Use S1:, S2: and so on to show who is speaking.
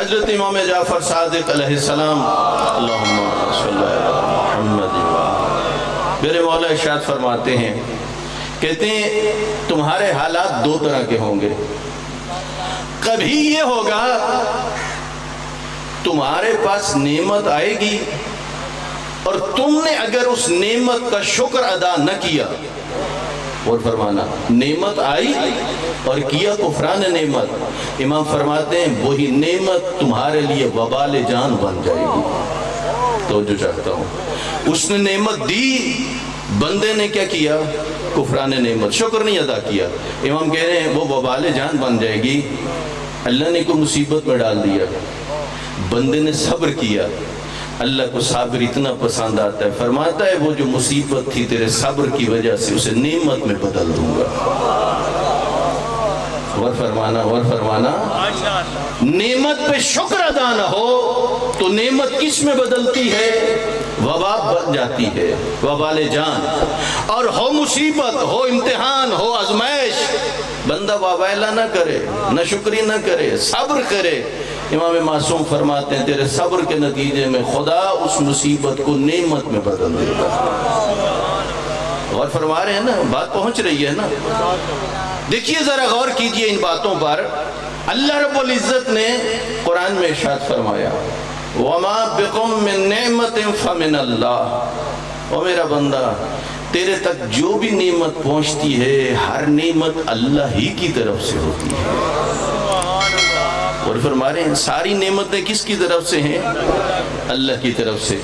S1: حضرت امام جعفر صادق علیہ السلام اللہم صلی اللہ محمد میرے مولا ارشاد فرماتے ہیں، کہتے ہیں تمہارے حالات دو طرح کے ہوں گے. کبھی یہ ہوگا تمہارے پاس نعمت آئے گی اور تم نے اگر اس نعمت کا شکر ادا نہ کیا، اور فرمانا نعمت آئی اور کیا کفران نعمت، امام فرماتے ہیں وہی نعمت تمہارے لیے وبال جان بن جائے گی. تو جو چاہتا ہوں اس نے نعمت دی، بندے نے کیا کیا؟ کفران نعمت، شکر نہیں ادا کیا. امام کہہ رہے ہیں وہ وبال جان بن جائے گی. اللہ نے کوئی مصیبت میں ڈال دیا، بندے نے صبر کیا، اللہ کو صبر اتنا پسند آتا ہے، فرماتا ہے وہ جو مصیبت تھی تیرے صبر کی وجہ سے اسے نعمت میں بدل دوں گا. اور فرمانا نعمت پہ شکر ادا نہ ہو تو نعمت کس میں بدلتی ہے؟ وبا بن جاتی ہے، وبال جان. اور ہو مصیبت، ہو امتحان، ہو آزمائش، بندہ وابیلہ نہ کرے، نہ شکری نہ کرے، صبر کرے. امام معصوم فرماتے ہیں تیرے صبر کے نتیجے میں خدا اس مصیبت کو نعمت میں بدل دیتا ہے. غور فرما رہے ہیں نا؟ بات پہنچ رہی ہے نا؟ دیکھیے ذرا غور کیجئے ان باتوں پر. اللہ رب العزت نے قرآن میں ارشاد فرمایا وَمَا بِكُم مِّن نِعْمَةٍ فَمِنَ اللَّهِ. او میرا بندہ تیرے تک جو بھی نعمت پہنچتی ہے ہر نعمت اللہ ہی کی طرف سے ہوتی ہے. اور فرما رہے ہیں ساری نعمتیں کس کی طرف سے ہیں؟ اللہ کی طرف سے.